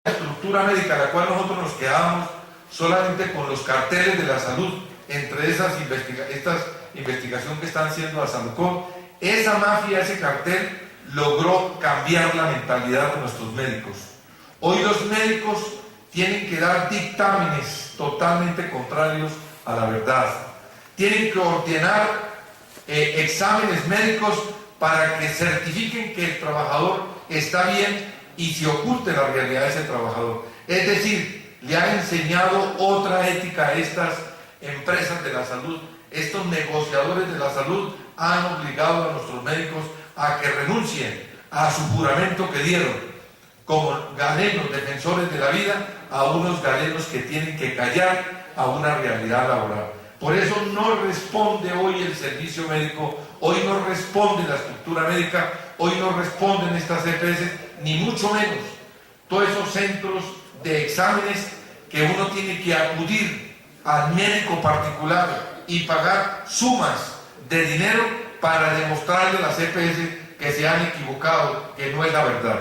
estructura médica a la cual nosotros nos quedábamos solamente con los carteles de la salud, entre estas investigaciones que están haciendo a Salucó, esa mafia, ese cartel logró cambiar la mentalidad de nuestros médicos. Hoy los médicos tienen que dar dictámenes totalmente contrarios a la verdad. Tienen que ordenar exámenes médicos para que certifiquen que el trabajador está bien y se oculte la realidad de ese trabajador. Es decir, le ha enseñado otra ética a estas empresas de la salud. Estos negociadores de la salud han obligado a nuestros médicos a que renuncien a su juramento que dieron como galenos defensores de la vida, a unos galenos que tienen que callar a una realidad laboral. Por eso no responde hoy el servicio médico, hoy no responde la estructura médica, hoy no responden estas EPS, ni mucho menos todos esos centros de exámenes que uno tiene que acudir al médico particular y pagar sumas de dinero para demostrarle a las EPS que se han equivocado, que no es la verdad.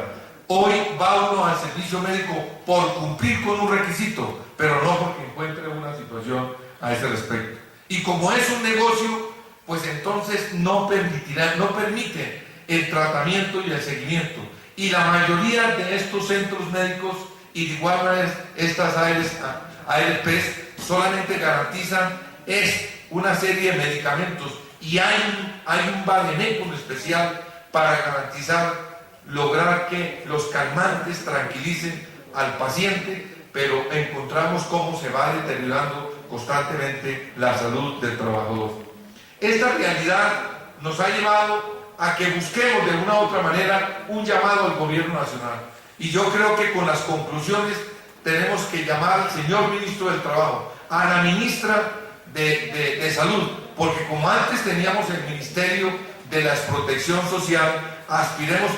Hoy va uno al servicio médico por cumplir con un requisito, pero no porque encuentre una situación a ese respecto. Y como es un negocio, pues entonces no permite el tratamiento y el seguimiento. Y la mayoría de estos centros médicos y de igual manera estas ARPs solamente garantizan una serie de medicamentos y hay un vademécum especial para garantizar lograr que los calmantes tranquilicen al paciente, pero encontramos cómo se va deteriorando constantemente la salud del trabajador. Esta realidad nos ha llevado a que busquemos de una u otra manera un llamado al gobierno nacional. Y yo creo que con las conclusiones tenemos que llamar al señor ministro del Trabajo, a la ministra de Salud, porque como antes teníamos el Ministerio de la Protección Social, aspiramos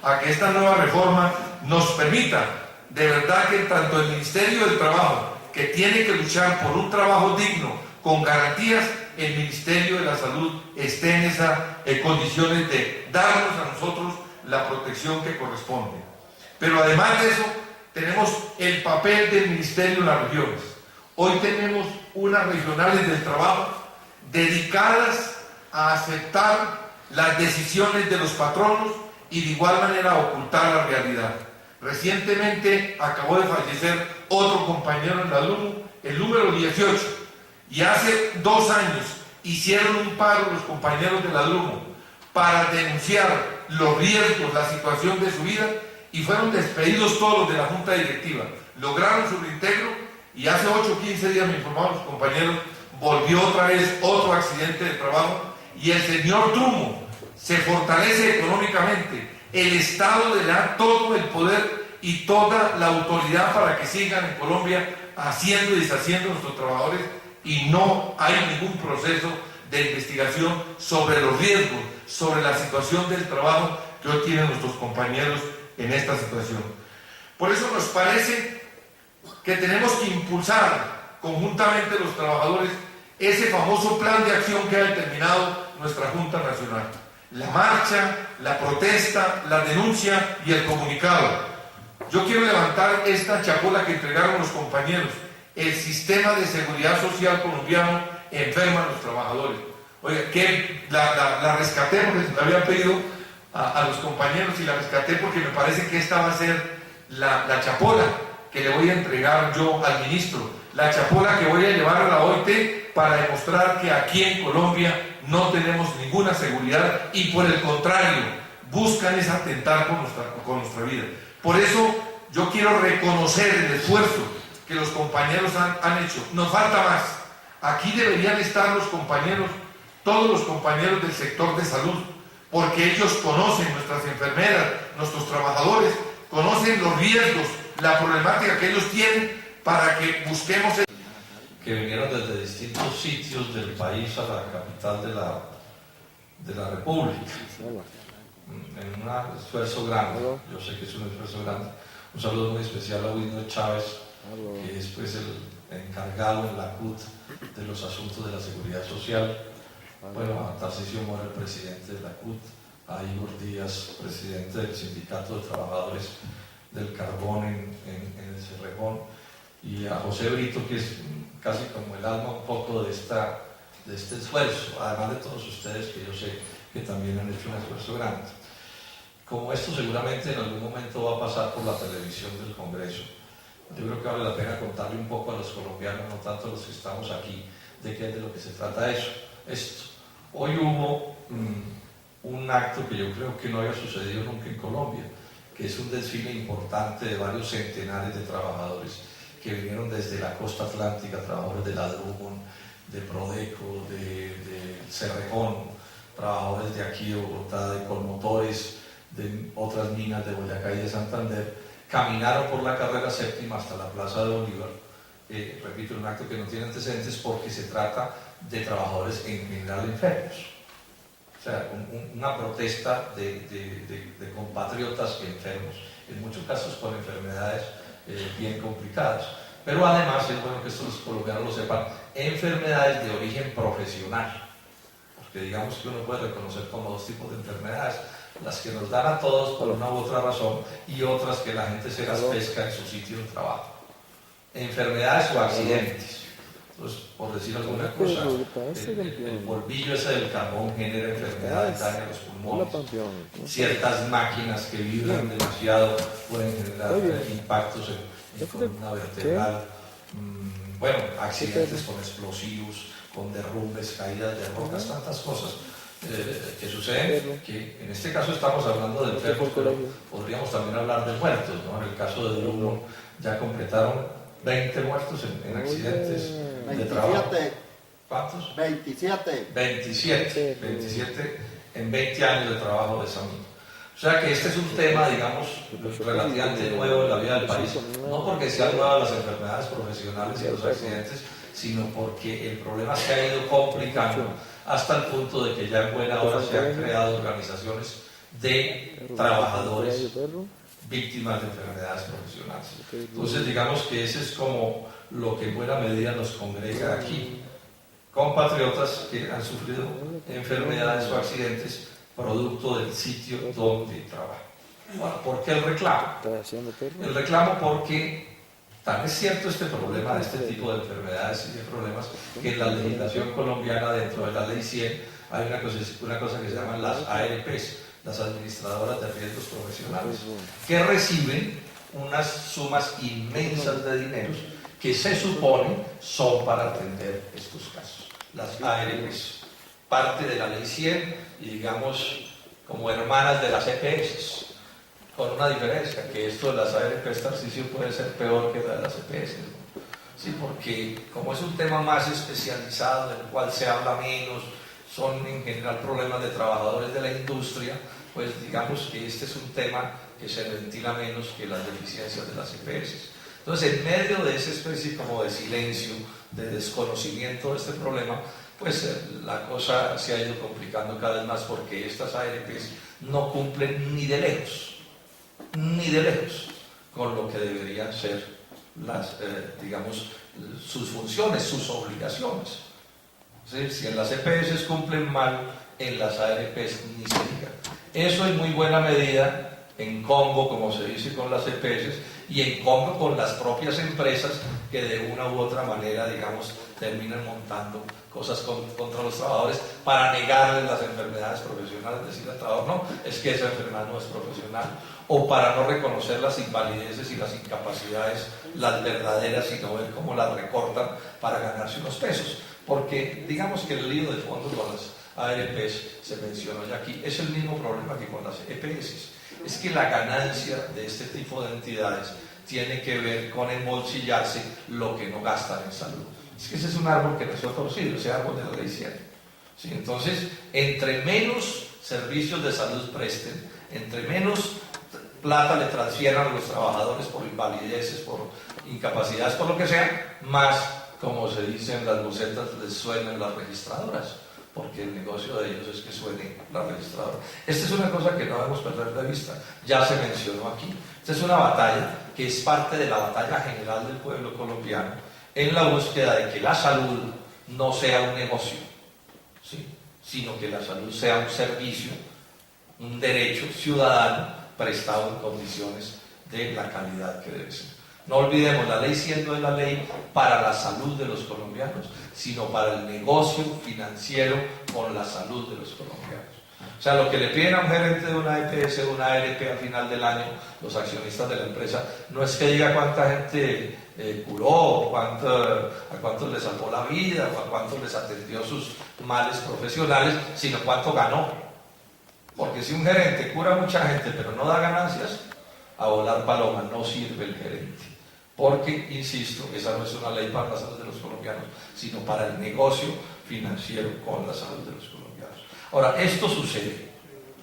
a que esta nueva reforma nos permita de verdad que tanto el Ministerio del Trabajo, que tiene que luchar por un trabajo digno, con garantías, el Ministerio de la Salud esté en esas condiciones de darnos a nosotros la protección que corresponde. Pero además de eso, tenemos el papel del Ministerio en las regiones. Hoy tenemos unas regionales del trabajo dedicadas a aceptar las decisiones de los patronos y de igual manera ocultar la realidad. Recientemente acabó de fallecer otro compañero en la LUMU, el número 18, y hace 2 años hicieron un paro los compañeros de la LUMU para denunciar los riesgos, la situación de su vida, y fueron despedidos todos de la junta directiva. Lograron su reintegro y hace 8 o 15 días, me informaron los compañeros, volvió otra vez otro accidente de trabajo y el señor Drumo se fortalece económicamente. El Estado le da todo el poder y toda la autoridad para que sigan en Colombia haciendo y deshaciendo a nuestros trabajadores y no hay ningún proceso de investigación sobre los riesgos, sobre la situación del trabajo que hoy tienen nuestros compañeros en esta situación. Por eso nos parece que tenemos que impulsar conjuntamente los trabajadores ese famoso plan de acción que ha determinado nuestra Junta Nacional. La marcha, la protesta, la denuncia y el comunicado. Yo quiero levantar esta chapola que entregaron los compañeros. El sistema de seguridad social colombiano enferma a los trabajadores. Oiga, que la rescaté porque se la había pedido a los compañeros y la rescaté porque me parece que esta va a ser la chapola que le voy a entregar yo al ministro. La chapola que voy a llevar a la OIT para demostrar que aquí en Colombia no tenemos ninguna seguridad y por el contrario, buscan es atentar con nuestra vida. Por eso yo quiero reconocer el esfuerzo que los compañeros han hecho. Nos falta más. Aquí deberían estar los compañeros, todos los compañeros del sector de salud, porque ellos conocen nuestras enfermeras, nuestros trabajadores, conocen los riesgos, la problemática que ellos tienen para que busquemos que vinieron desde distintos sitios del país a la capital de la República, en un esfuerzo grande. Yo sé que es un esfuerzo grande. Un saludo muy especial a Wilmer Chávez, que es pues el encargado en la CUT de los asuntos de la seguridad social. Bueno, a Tarcisio Mora, el presidente de la CUT, a Igor Díaz, presidente del Sindicato de Trabajadores del carbón en el Cerrejón, y a José Brito, que es casi como el alma un poco de este esfuerzo, además de todos ustedes que yo sé que también han hecho un esfuerzo grande. Como esto seguramente en algún momento va a pasar por la televisión del Congreso, yo creo que vale la pena contarle un poco a los colombianos, no tanto a los que estamos aquí, de qué es de lo que se trata esto. Hoy hubo un acto que yo creo que no había sucedido nunca en Colombia, que es un desfile importante de varios centenares de trabajadores que vinieron desde la costa atlántica, trabajadores de la Drummond, de Prodeco, de Cerrejón, trabajadores de aquí de Bogotá, de Colmotores, de otras minas de Boyacá y de Santander, caminaron por la carrera séptima hasta la Plaza de Bolívar. Repito, un acto que no tiene antecedentes porque se trata de trabajadores en general enfermos. O sea, una protesta de compatriotas enfermos, en muchos casos con enfermedades bien complicadas. Pero además, es bueno que estos colombianos lo sepan, enfermedades de origen profesional. Porque digamos que uno puede reconocer como dos tipos de enfermedades: las que nos dan a todos por una u otra razón y otras que la gente se las pesca en su sitio de trabajo. Enfermedades o accidentes. Entonces, por decir alguna cosa, el polvillo ese del carbón genera enfermedades, daña los pulmones. Ciertas máquinas que vibran demasiado pueden generar impactos en columna vertebral. Bueno, accidentes con explosivos, con derrumbes, caídas de rocas, tantas cosas que suceden, que en este caso estamos hablando de enfermos, pero podríamos también hablar de muertos, ¿no? En el caso de Drummond ya completaron 20 muertos en accidentes de trabajo. ¿Cuántos? 27 en 20 años de trabajo de esa mina. O sea que este es un tema, digamos, relativamente nuevo en la vida del país, no porque sean nuevas las enfermedades profesionales y los accidentes, sino porque el problema se ha ido complicando hasta el punto de que ya en buena hora se han creado organizaciones de trabajadores víctimas de enfermedades profesionales. Entonces, digamos que ese es como lo que en buena medida nos congrega aquí, compatriotas que han sufrido enfermedades o accidentes producto del sitio donde trabajan. Bueno, ¿por qué el reclamo? El reclamo porque tan es cierto este problema de este tipo de enfermedades y de problemas que en la legislación colombiana, dentro de la ley 100, hay una cosa que se llaman las ARPs, las administradoras de riesgos profesionales, que reciben unas sumas inmensas de dineros que se supone son para atender estos casos. Las ARPs, parte de la ley 100 y digamos como hermanas de las EPS, con una diferencia, que esto de las ARPs Tarcisio puede ser peor que la de las EPS, ¿no? Sí, porque como es un tema más especializado, del cual se habla menos, son en general problemas de trabajadores de la industria, pues digamos que este es un tema que se ventila menos que las deficiencias de las EPS. Entonces, en medio de esa especie como de silencio, de desconocimiento de este problema, pues la cosa se ha ido complicando cada vez más porque estas ARPs no cumplen ni de lejos con lo que deberían ser las, digamos, sus funciones, sus obligaciones. ¿Sí? Si en las EPS cumplen mal, en las ARPs ni se diga. Eso en muy buena medida en combo, como se dice, con las EPS y en combo con las propias empresas que de una u otra manera, digamos, terminan montando cosas contra los trabajadores para negarles las enfermedades profesionales, decir al trabajador, no, es que esa enfermedad no es profesional, o para no reconocer las invalideces y las incapacidades, las verdaderas, sino ver cómo las recortan para ganarse unos pesos. Porque digamos que el lío de fondo con las ARPs se mencionó ya aquí, es el mismo problema que con las EPS. Es que la ganancia de este tipo de entidades tiene que ver con embolsillarse lo que no gastan en salud. Es que ese es un árbol que nació torcido, ese árbol de la ley 100. ¿Sí? Entonces, entre menos servicios de salud presten, entre menos plata le transfieran a los trabajadores por invalideces, por incapacidades, por lo que sea, más, como se dice en las bocetas, les suenan las registradoras, porque el negocio de ellos es que suene la registradora. Esta es una cosa que no debemos perder de vista, ya se mencionó aquí. Esta es una batalla que es parte de la batalla general del pueblo colombiano en la búsqueda de que la salud no sea un negocio, ¿sí? Sino que la salud sea un servicio, un derecho ciudadano prestado en condiciones de la calidad que debe ser. No olvidemos, la ley 100 no es la ley para la salud de los colombianos, sino para el negocio financiero con la salud de los colombianos. O sea, lo que le piden a un gerente de una EPS, de una ARP al final del año, los accionistas de la empresa, no es que diga cuánta gente curó, a cuántos les salvó la vida, o a cuántos les atendió sus males profesionales, sino cuánto ganó. Porque si un gerente cura a mucha gente pero no da ganancias, a volar paloma, no sirve el gerente. Porque, insisto, esa no es una ley para la salud de los colombianos, sino para el negocio financiero con la salud de los colombianos. Ahora, esto sucede,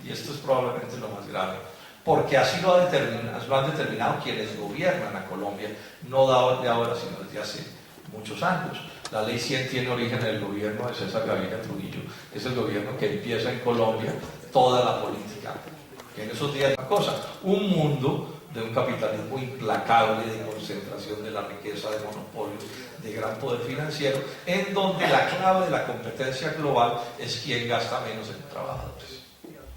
y esto es probablemente lo más grave, porque así lo han determinado quienes gobiernan a Colombia, no de ahora, sino desde hace muchos años. La ley 100 tiene origen en el gobierno de César Gaviria Trujillo, es el gobierno que empieza en Colombia toda la política. Que en esos días es una cosa, un mundo de un capitalismo implacable, de concentración de la riqueza, de monopolios, de gran poder financiero, en donde la clave de la competencia global es quién gasta menos en trabajadores.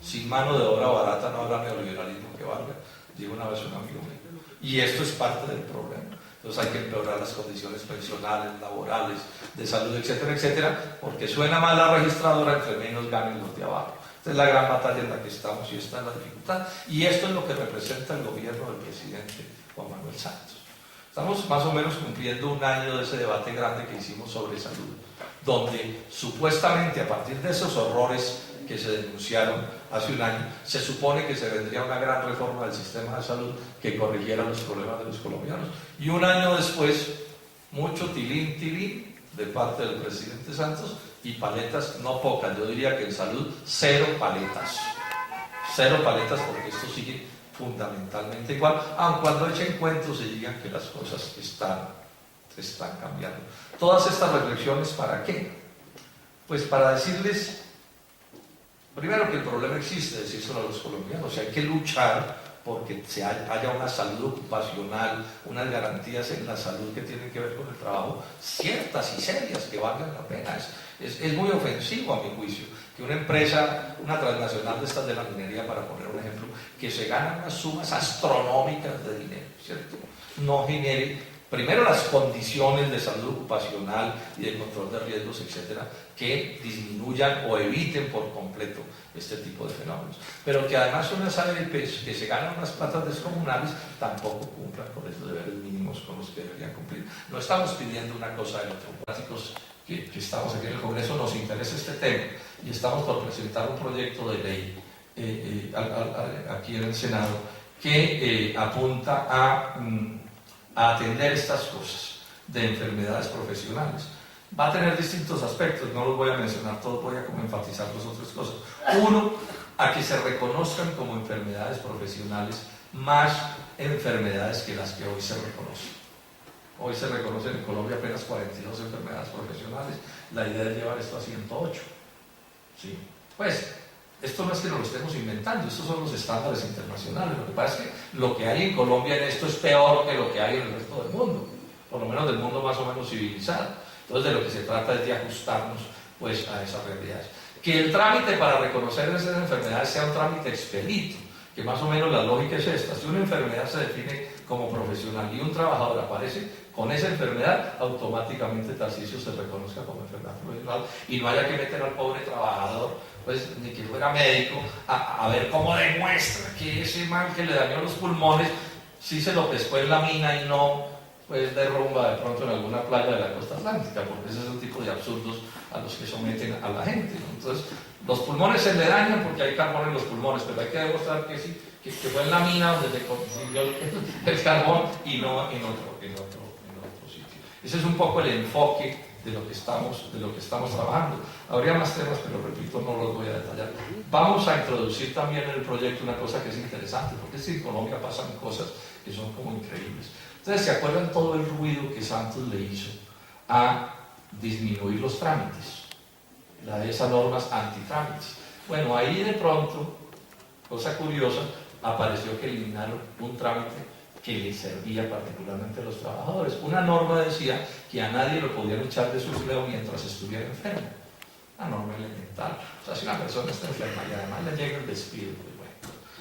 Sin mano de obra barata no habrá neoliberalismo que valga, dijo una vez un amigo mío. Y esto es parte del problema. Entonces hay que empeorar las condiciones pensionales, laborales, de salud, etcétera, etcétera, porque suena mal la registradora, entre menos ganen los de abajo. Esta es la gran batalla en la que estamos y esta es la dificultad. Y esto es lo que representa el gobierno del presidente Juan Manuel Santos. Estamos más o menos cumpliendo un año de ese debate grande que hicimos sobre salud, donde supuestamente a partir de esos horrores que se denunciaron hace un año, se supone que se vendría una gran reforma del sistema de salud que corrigiera los problemas de los colombianos. Y un año después, mucho tilín de parte del presidente Santos y paletas no pocas. Yo diría que en salud, cero paletas. Cero paletas porque esto sigue fundamentalmente igual, aun cuando echen cuentos y digan que las cosas están cambiando. Todas estas reflexiones, ¿para qué? Pues para decirles, primero, que el problema existe, decírselo a los colombianos, y hay que luchar porque haya una salud ocupacional, unas garantías en la salud que tienen que ver con el trabajo, ciertas y serias, que valgan la pena. Es muy ofensivo a mi juicio que una empresa, una transnacional de estas de la minería, para poner un ejemplo, que se ganan unas sumas astronómicas de dinero, ¿cierto?, no genere primero las condiciones de salud ocupacional y de control de riesgos, etcétera, que disminuyan o eviten por completo este tipo de fenómenos. Pero que además unas ARPs que se ganan unas platas descomunales tampoco cumplan con los deberes mínimos con los que deberían cumplir. No estamos pidiendo una cosa de otros. Que estamos aquí en el Congreso, nos interesa este tema y estamos por presentar un proyecto de ley aquí en el Senado que apunta a atender estas cosas de enfermedades profesionales. Va a tener distintos aspectos, no los voy a mencionar todos, voy a como enfatizar dos otras cosas. Uno, a que se reconozcan como enfermedades profesionales más enfermedades que las que hoy se reconocen. Hoy se reconocen en Colombia apenas 42 enfermedades profesionales, la idea es llevar esto a 108. ¿Sí? Pues, esto no es que nos lo estemos inventando, estos son los estándares internacionales. Lo que pasa es que lo que hay en Colombia en esto es peor que lo que hay en el resto del mundo, por lo menos del mundo más o menos civilizado. Entonces, de lo que se trata es de ajustarnos pues, a esas realidades. Que el trámite para reconocer esas enfermedades sea un trámite expedito, que más o menos la lógica es esta: si una enfermedad se define como profesional y un trabajador aparece con esa enfermedad, automáticamente Tarcisio se reconozca como enfermedad profesional y no haya que meter al pobre trabajador, pues ni que fuera médico, a ver cómo demuestra que ese mal que le dañó los pulmones sí se lo pescó en la mina y no pues derrumba de pronto en alguna playa de la costa atlántica, porque ese es el tipo de absurdos a los que someten a la gente, ¿no? Entonces, los pulmones se le dañan porque hay carbón en los pulmones, pero hay que demostrar que sí, que fue en la mina donde se consiguió el carbón y no en otro sitio. Ese es un poco el enfoque de lo que estamos trabajando. Habría más temas, pero repito, no los voy a detallar. Vamos a introducir también en el proyecto una cosa que es interesante, porque es que en Colombia pasan cosas que son como increíbles. Ustedes se acuerdan todo el ruido que Santos le hizo a disminuir los trámites, esas normas antitrámites. Bueno, ahí de pronto, cosa curiosa, apareció que eliminaron un trámite que le servía particularmente a los trabajadores. Una norma decía que a nadie lo podían echar de su empleo mientras estuviera enfermo. Una norma elemental. O sea, si una persona está enferma y además le llega el despido, pues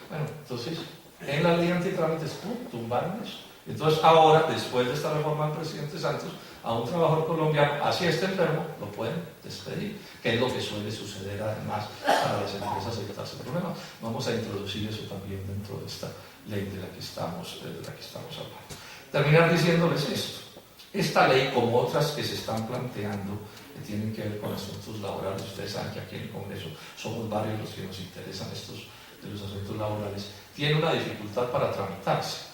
bueno, entonces en la ley antitrámites, tumbaron eso. Entonces ahora, después de esta reforma del presidente Santos, a un trabajador colombiano, así esté enfermo, lo pueden despedir, que es lo que suele suceder además para las empresas evitarse problemas. Vamos a introducir eso también dentro de esta ley de la que estamos hablando. Terminar diciéndoles esto. Esta ley, como otras que se están planteando, que tienen que ver con asuntos laborales, ustedes saben que aquí en el Congreso somos varios los que nos interesan estos de los asuntos laborales, tiene una dificultad para tramitarse,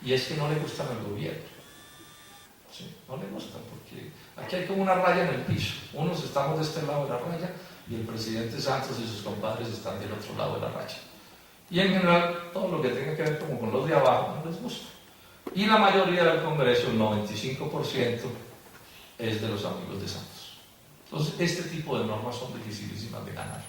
y es que no le gustan al gobierno. Sí, no le gustan, porque aquí hay como una raya en el piso. Unos estamos de este lado de la raya y el presidente Santos y sus compadres están del otro lado de la raya. Y en general, todo lo que tenga que ver como con los de abajo no les gusta. Y la mayoría del Congreso, el 95%, es de los amigos de Santos. Entonces, este tipo de normas son dificilísimas de ganar.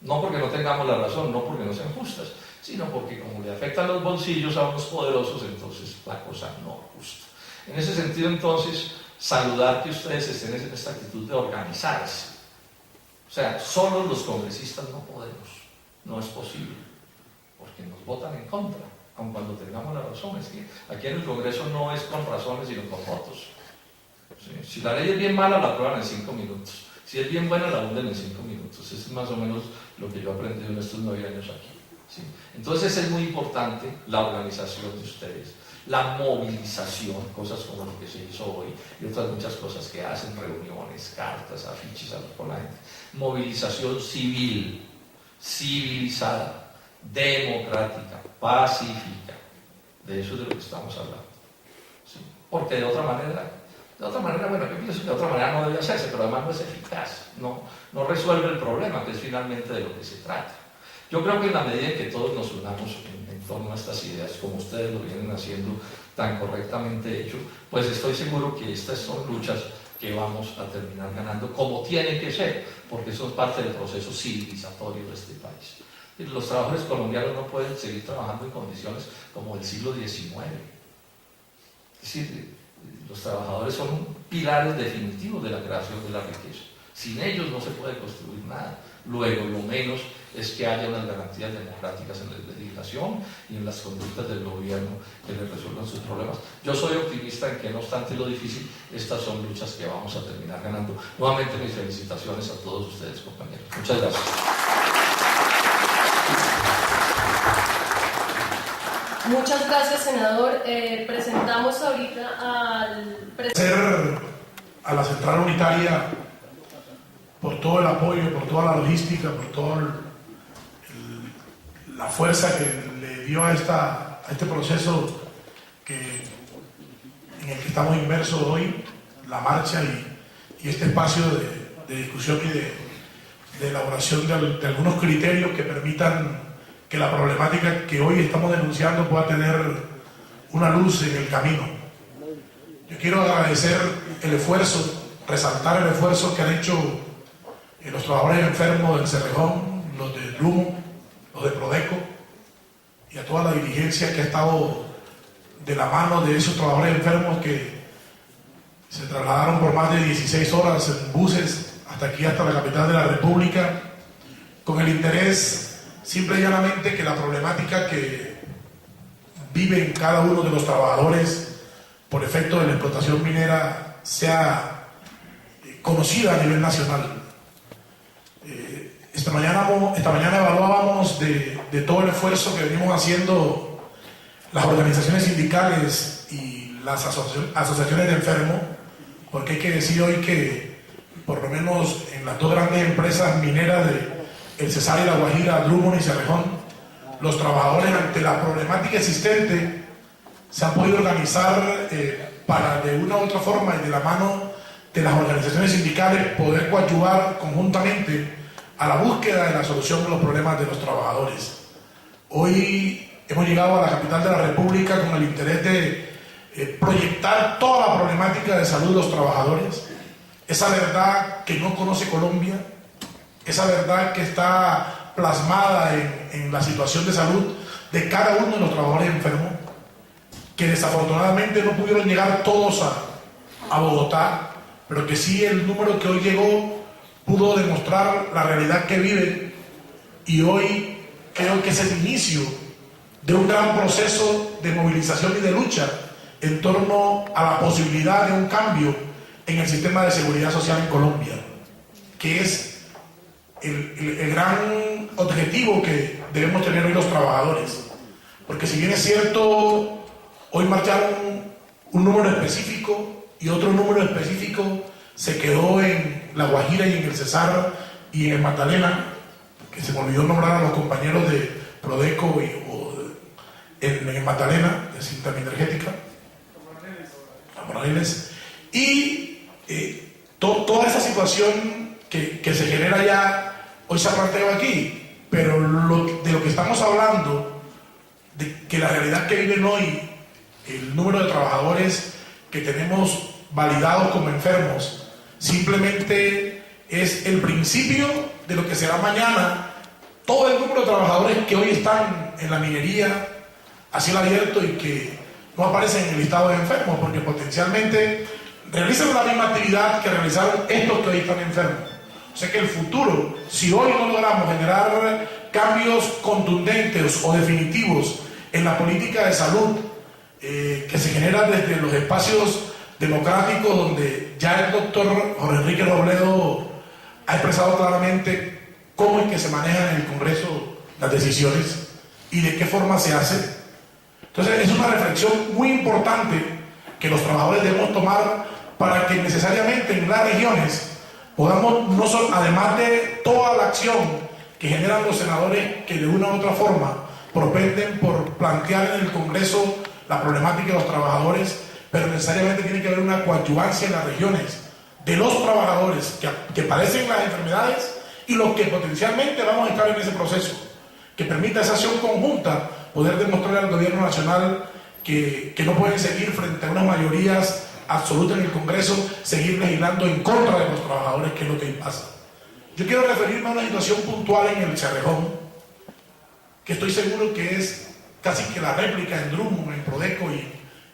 No porque no tengamos la razón, no porque no sean justas, sino porque como le afectan los bolsillos a unos poderosos, entonces la cosa no es justa. En ese sentido, entonces, saludar que ustedes estén en esta actitud de organizarse. O sea, solo los congresistas no podemos, no es posible, porque nos votan en contra, aun cuando tengamos la razón. Es que aquí en el Congreso no es con razones, sino con votos. ¿Sí? Si la ley es bien mala, la aprueban en 5 minutos. Si es bien buena, la hunden en 5 minutos. Eso es más o menos lo que yo he aprendido en estos 9 años aquí. ¿Sí? Entonces es muy importante la organización de ustedes, la movilización, cosas como lo que se hizo hoy y otras muchas cosas que hacen, reuniones, cartas, afiches, hablar con la gente. Movilización civil, civilizada, democrática, pacífica. De eso es de lo que estamos hablando. ¿Sí? Porque de otra manera, bueno, yo pienso que de otra manera no debe hacerse, pero además no es eficaz, no resuelve el problema, que es finalmente de lo que se trata. Yo creo que en la medida en que todos nos unamos en torno a estas ideas, como ustedes lo vienen haciendo tan correctamente hecho, pues estoy seguro que estas son luchas que vamos a terminar ganando, como tienen que ser, porque son parte del proceso civilizatorio de este país. Los trabajadores colombianos no pueden seguir trabajando en condiciones como del siglo XIX. Es decir, los trabajadores son pilares definitivos de la creación de la riqueza. Sin ellos no se puede construir nada. Luego, lo menos es que haya unas garantías democráticas en la legislación y en las conductas del gobierno que les resuelvan sus problemas. Yo soy optimista en que, no obstante lo difícil, estas son luchas que vamos a terminar ganando. Nuevamente, mis felicitaciones a todos ustedes, compañeros. Muchas gracias. Muchas gracias, senador. Presentamos ahorita al presidente. A la Central Unitaria por todo el apoyo, por toda la logística, por toda la fuerza que le dio a este proceso en el que estamos inmersos hoy, la marcha y este espacio de discusión y de elaboración de algunos criterios que permitan que la problemática que hoy estamos denunciando pueda tener una luz en el camino. Yo quiero agradecer el esfuerzo, resaltar el esfuerzo que han hecho los trabajadores enfermos del Cerrejón, los de Drummond, los de Prodeco, y a toda la dirigencia que ha estado de la mano de esos trabajadores enfermos que se trasladaron por más de 16 horas en buses hasta aquí, hasta la capital de la República, con el interés simple y llanamente que la problemática que viven cada uno de los trabajadores por efecto de la explotación minera sea conocida a nivel nacional. Esta mañana evaluábamos de todo el esfuerzo que venimos haciendo las organizaciones sindicales y las asociaciones de enfermos, porque hay que decir hoy que por lo menos en las dos grandes empresas mineras de El Cesar y La Guajira, Drummond y Cerrejón, los trabajadores ante la problemática existente se han podido organizar para de una u otra forma y de la mano de las organizaciones sindicales poder coadyuvar conjuntamente a la búsqueda de la solución de los problemas de los trabajadores. Hoy hemos llegado a la capital de la República con el interés de proyectar toda la problemática de salud de los trabajadores, esa verdad que no conoce Colombia, esa verdad que está plasmada en la situación de salud de cada uno de los trabajadores enfermos, que desafortunadamente no pudieron llegar todos a Bogotá, pero que sí el número que hoy llegó pudo demostrar la realidad que viven, y hoy creo que es el inicio de un gran proceso de movilización y de lucha en torno a la posibilidad de un cambio en el sistema de seguridad social en Colombia, que es el gran objetivo que debemos tener hoy los trabajadores. Porque si bien es cierto, hoy marcharon un número específico y otro número específico se quedó en La Guajira y en el Cesar y en el Magdalena, que se me olvidó nombrar a los compañeros de Prodeco en el Magdalena, de cinta energética, y toda esa situación que se genera ya, hoy se ha planteado aquí, pero de lo que estamos hablando, de que la realidad que viven hoy, el número de trabajadores que tenemos validados como enfermos, simplemente es el principio de lo que será mañana. Todo el número de trabajadores que hoy están en la minería a cielo abierto y que no aparecen en el listado de enfermos, porque potencialmente realizan la misma actividad que realizaron estos que hoy están enfermos. O sea que el futuro, si hoy no logramos generar cambios contundentes o definitivos en la política de salud que se genera desde los espacios democráticos, donde ya el doctor Jorge Enrique Robledo ha expresado claramente cómo es que se manejan en el Congreso las decisiones y de qué forma se hace. Entonces es una reflexión muy importante que los trabajadores debemos tomar para que necesariamente en las regiones podamos, no solo, además de toda la acción que generan los senadores que de una u otra forma propenden por plantear en el Congreso la problemática de los trabajadores, pero necesariamente tiene que haber una coadyuvancia en las regiones de los trabajadores que padecen las enfermedades y los que potencialmente vamos a estar en ese proceso, que permita esa acción conjunta, poder demostrarle al gobierno nacional que no pueden seguir frente a unas mayorías absolutas en el Congreso, seguir legislando en contra de los trabajadores, que es lo que pasa. Yo quiero referirme a una situación puntual en el Cerrejón, que estoy seguro que es casi que la réplica en Drummond, en Prodeco y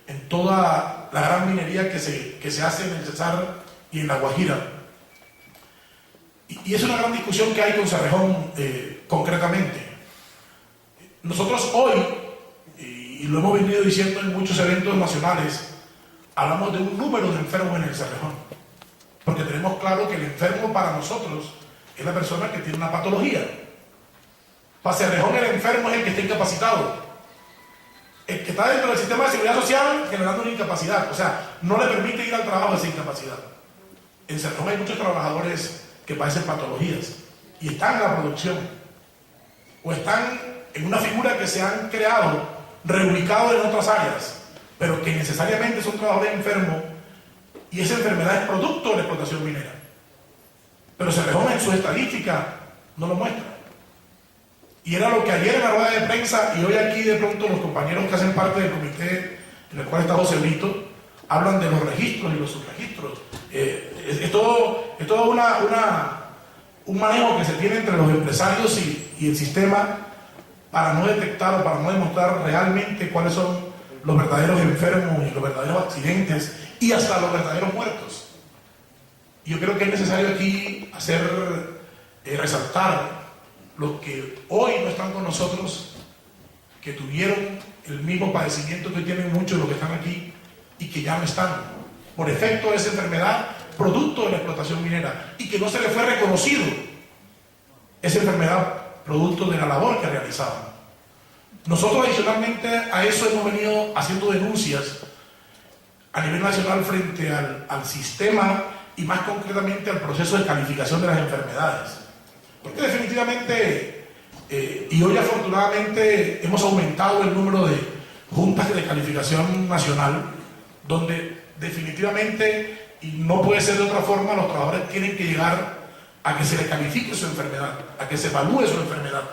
en toda la gran minería que se hace en el Cesar y en La Guajira. Y es una gran discusión que hay con Cerrejón concretamente. Nosotros hoy, y lo hemos venido diciendo en muchos eventos nacionales, hablamos de un número de enfermos en el Cerrejón, porque tenemos claro que el enfermo para nosotros es la persona que tiene una patología. Para Cerrejón el enfermo es el que está incapacitado, el que está dentro del sistema de seguridad social generando una incapacidad, o sea, no le permite ir al trabajo esa incapacidad. En Cerrejón hay muchos trabajadores que padecen patologías y están en la producción o están en una figura que se han creado, reubicado en otras áreas, pero que necesariamente son trabajadores enfermos y esa enfermedad es producto de la explotación minera. Pero Cerrejón en su estadística no lo muestra. Y era lo que ayer en la rueda de prensa y hoy aquí de pronto los compañeros que hacen parte del comité en el cual está José Brito hablan de los registros y los subregistros. Es todo un manejo que se tiene entre los empresarios y el sistema para no detectar o para no demostrar realmente cuáles son los verdaderos enfermos y los verdaderos accidentes y hasta los verdaderos muertos. Y yo creo que es necesario aquí resaltar los que hoy no están con nosotros, que tuvieron el mismo padecimiento que tienen muchos de los que están aquí y que ya no están por efecto de esa enfermedad producto de la explotación minera y que no se les fue reconocido esa enfermedad producto de la labor que realizaban. Nosotros adicionalmente a eso hemos venido haciendo denuncias a nivel nacional frente al sistema y más concretamente al proceso de calificación de las enfermedades. Porque definitivamente, y hoy afortunadamente hemos aumentado el número de juntas de calificación nacional, donde definitivamente, y no puede ser de otra forma, los trabajadores tienen que llegar a que se les califique su enfermedad, a que se evalúe su enfermedad.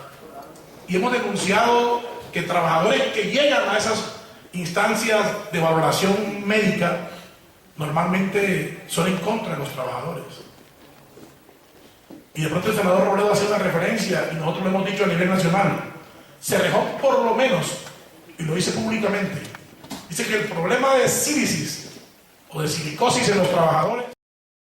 Y hemos denunciado que trabajadores que llegan a esas instancias de valoración médica normalmente son en contra de los trabajadores. Y de pronto el senador Robledo hace una referencia y nosotros lo hemos dicho a nivel nacional. Cerrejón por lo menos, y lo dice públicamente, dice que el problema de sílisis o de silicosis en los trabajadores